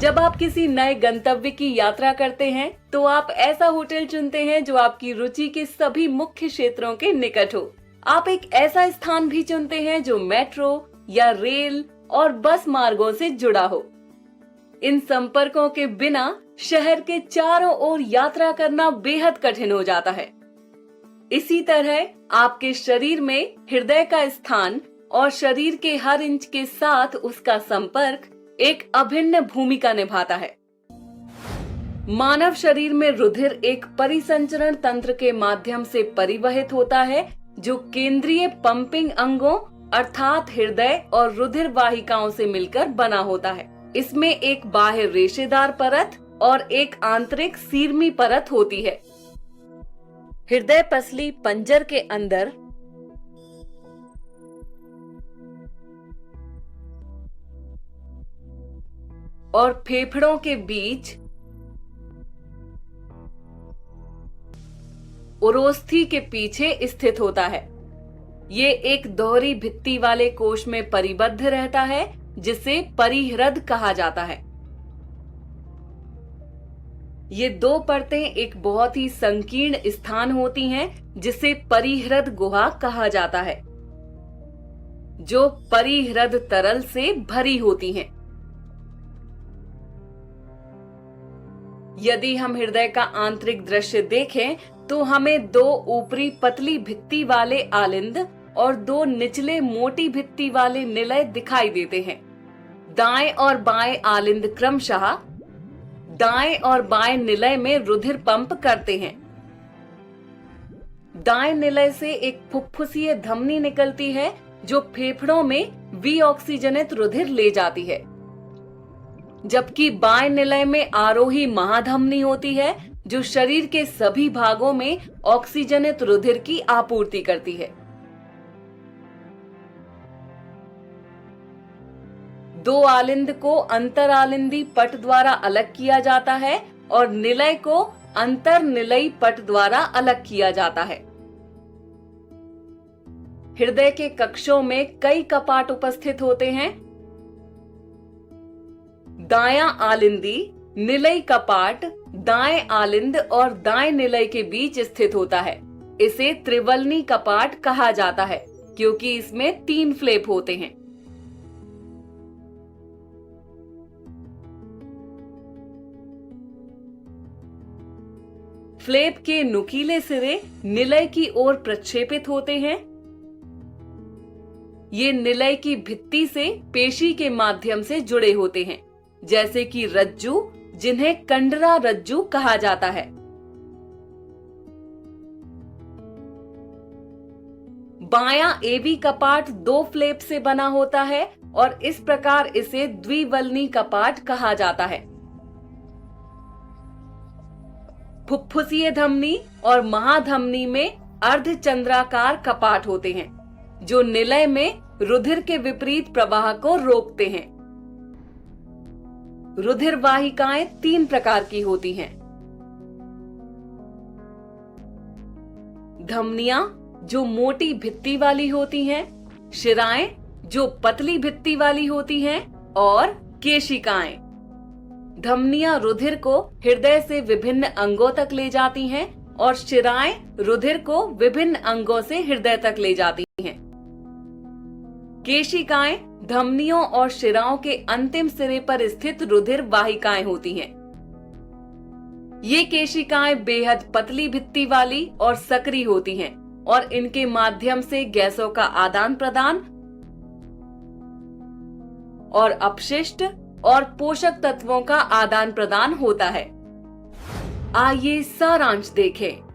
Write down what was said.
जब आप किसी नए गंतव्य की यात्रा करते हैं तो आप ऐसा होटल चुनते हैं जो आपकी रुचि के सभी मुख्य क्षेत्रों के निकट हो। आप एक ऐसा स्थान भी चुनते हैं जो मेट्रो या रेल और बस मार्गों से जुड़ा हो। इन संपर्कों के बिना शहर के चारों ओर यात्रा करना बेहद कठिन हो जाता है। इसी तरह आपके शरीर में हृदय का स्थान और शरीर के हर इंच के साथ उसका संपर्क एक अभिन्न भूमिका निभाता है। मानव शरीर में रुधिर एक परिसंचरण तंत्र के माध्यम से परिवहित होता है जो केंद्रीय पंपिंग अंगों अर्थात हृदय और रुधिर वाहिकाओं से मिलकर बना होता है। इसमें एक बाह्य रेशेदार परत और एक आंतरिक सीरमी परत होती है। हृदय पसली पंजर के अंदर और फेफड़ों के बीच उरोस्थी के पीछे स्थित होता है। ये एक दोहरी भित्ति वाले कोश में परिबद्ध रहता है जिसे परिहृद कहा जाता है। ये दो परतें एक बहुत ही संकीर्ण स्थान होती हैं जिसे परिहृद गुहा कहा जाता है, जो परिहृद तरल से भरी होती हैं। यदि हम हृदय का आंतरिक दृश्य देखें तो हमें दो ऊपरी पतली भित्ति वाले आलिंद और दो निचले मोटी भित्ति वाले निलय दिखाई देते हैं। दाएं और बाएं आलिंद क्रमशः दाएं और बाएं निलय में रुधिर पंप करते हैं। दाएं निलय से एक फुफ्फुसीय धमनी निकलती है जो फेफड़ों में विऑक्सीजनित रुधिर ले जाती है, जबकि बाएं निलय में आरोही महाधमनी होती है जो शरीर के सभी भागों में ऑक्सीजनित रुधिर की आपूर्ति करती है। दो आलिंद को अंतरालिंदी पट द्वारा अलग किया जाता है और निलय को अंतरनिलयी पट द्वारा अलग किया जाता है। हृदय के कक्षों में कई कपाट उपस्थित होते हैं। दायां आलिंदी निलयी कपाट दाएं आलिंद और दाएं निलय के बीच स्थित होता है। इसे त्रिवलनी कपाट कहा जाता है क्योंकि इसमें 3 फ्लैप होते हैं। फ्लैप के नुकीले सिरे निलय की ओर प्रक्षेपित होते हैं। ये निलय की भित्ति से पेशी के माध्यम से जुड़े होते हैं, जैसे कि रज्जू, जिन्हें कंडरा रज्जू कहा जाता है। बायां एवी कपाट 2 फ्लैप से बना होता है और इस प्रकार इसे द्विवलनी कपाट कहा जाता है। फुफ्फुसीय धमनी और महाधमनी में अर्धचंद्राकार कपाट होते हैं जो निलय में रुधिर के विपरीत प्रवाह को रोकते हैं। रुधिर वाहिकाएं 3 प्रकार की होती हैं। धमनियां जो मोटी भित्ति वाली होती हैं, शिराएं जो पतली भित्ति वाली होती हैं और केशिकाएं। धमनियां रुधिर को हृदय से विभिन्न अंगों तक ले जाती हैं और शिराएं रुधिर को विभिन्न अंगों से हृदय तक ले जाती हैं। केशिकाएं धमनियों और शिराओं के अंतिम सिरे पर स्थित रुधिर वाहिकाएं होती हैं। ये केशिकाएं बेहद पतली भित्ति वाली और सक्रिय होती हैं और इनके माध्यम से गैसों का आदान प्रदान और अपशिष्ट और पोषक तत्वों का आदान प्रदान होता है। आइए सारांश देखें।